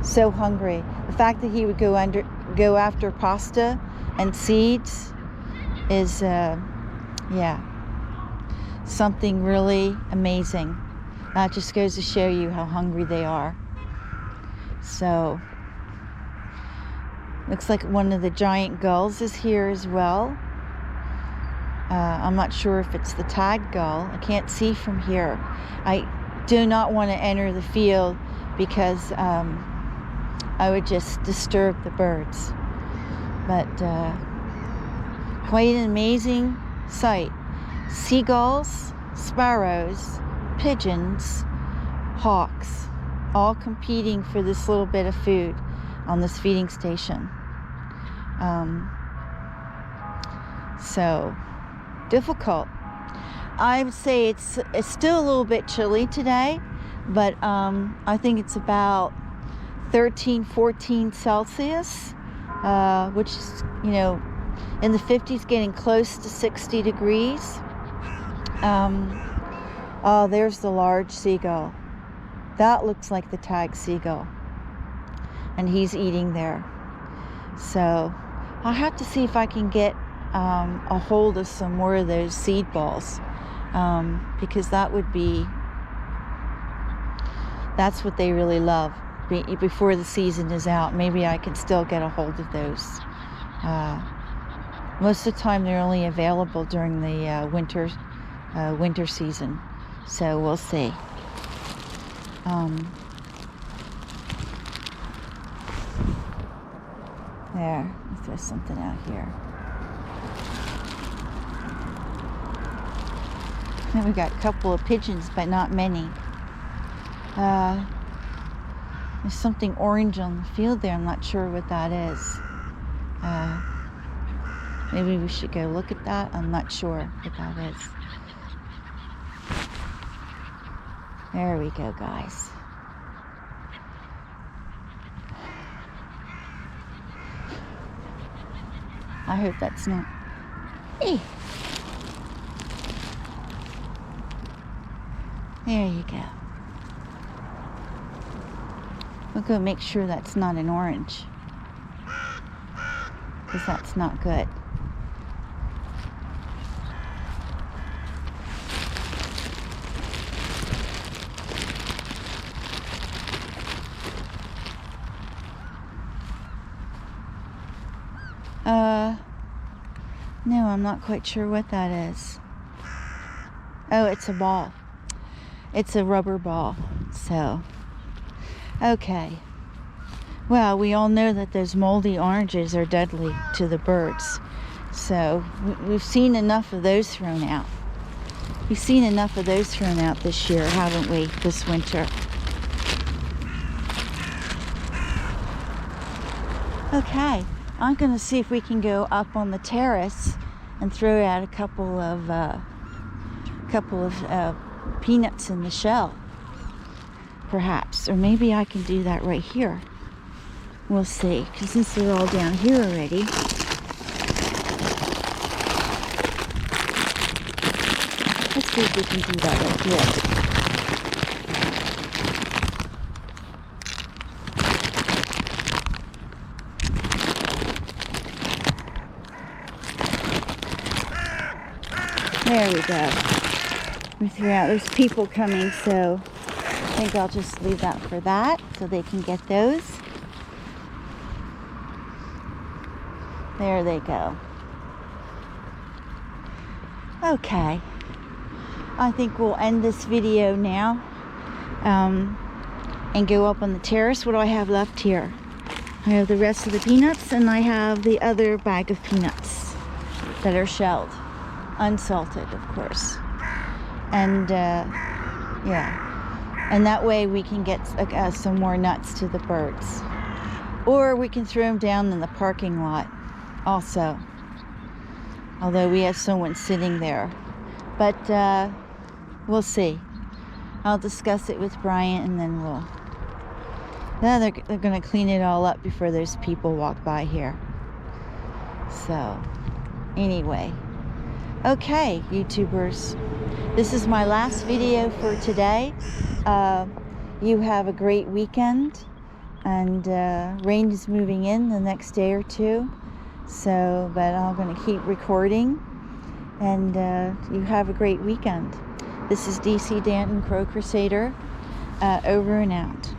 So hungry. The fact that he would go after pasta and seeds is, yeah, something really amazing. That just goes to show you how hungry they are. So, looks like one of the giant gulls is here as well. I'm not sure if it's the tag gull. I can't see from here. I do not want to enter the field because I would just disturb the birds. But quite an amazing sight. Seagulls, sparrows, pigeons, hawks, all competing for this little bit of food on this feeding station. So difficult. I would say it's still a little bit chilly today, but I think it's about 13, 14 Celsius, which is, you know, in the 50s, getting close to 60 degrees. Oh, there's the large seagull. That looks like the tag seagull. And he's eating there. So I'll have to see if I can get a hold of some more of those seed balls. Because that's what they really love. Before the season is out, maybe I can still get a hold of those. Most of the time they're only available during the winter season. So we'll see. There, let's throw something out here. Then we got a couple of pigeons, but not many. There's something orange on the field there. I'm not sure what that is. Maybe we should go look at that. I'm not sure what that is. There we go, guys. I hope that's not... Hey! There you go. We'll go make sure that's not an orange, because that's not good. No, I'm not quite sure what that is. Oh, it's a ball. It's a rubber ball. So, okay. Well, we all know that those moldy oranges are deadly to the birds. So, we've seen enough of those thrown out. We've seen enough of those thrown out this year, haven't we, this winter? Okay, I'm going to see if we can go up on the terrace and throw out a couple of peanuts in the shell, perhaps. Or maybe I can do that right here. We'll see, because since they're all down here already. Let's see if we can do that right here. There we go. We threw out, there's people coming, so I think I'll just leave that for that, so they can get those. There they go. Okay. I think we'll end this video now and go up on the terrace. What do I have left here? I have the rest of the peanuts, and I have the other bag of peanuts that are shelled. Unsalted, of course. And yeah, and that way we can get some more nuts to the birds, or we can throw them down in the parking lot also, although we have someone sitting there. But we'll see. I'll discuss it with Brian, and then they're gonna clean it all up before those people walk by here. So anyway, okay, YouTubers, this is my last video for today. You have a great weekend. And rain is moving in the next day or two. So, but I'm going to keep recording. And you have a great weekend. This is DC Danton, Crow Crusader, over and out.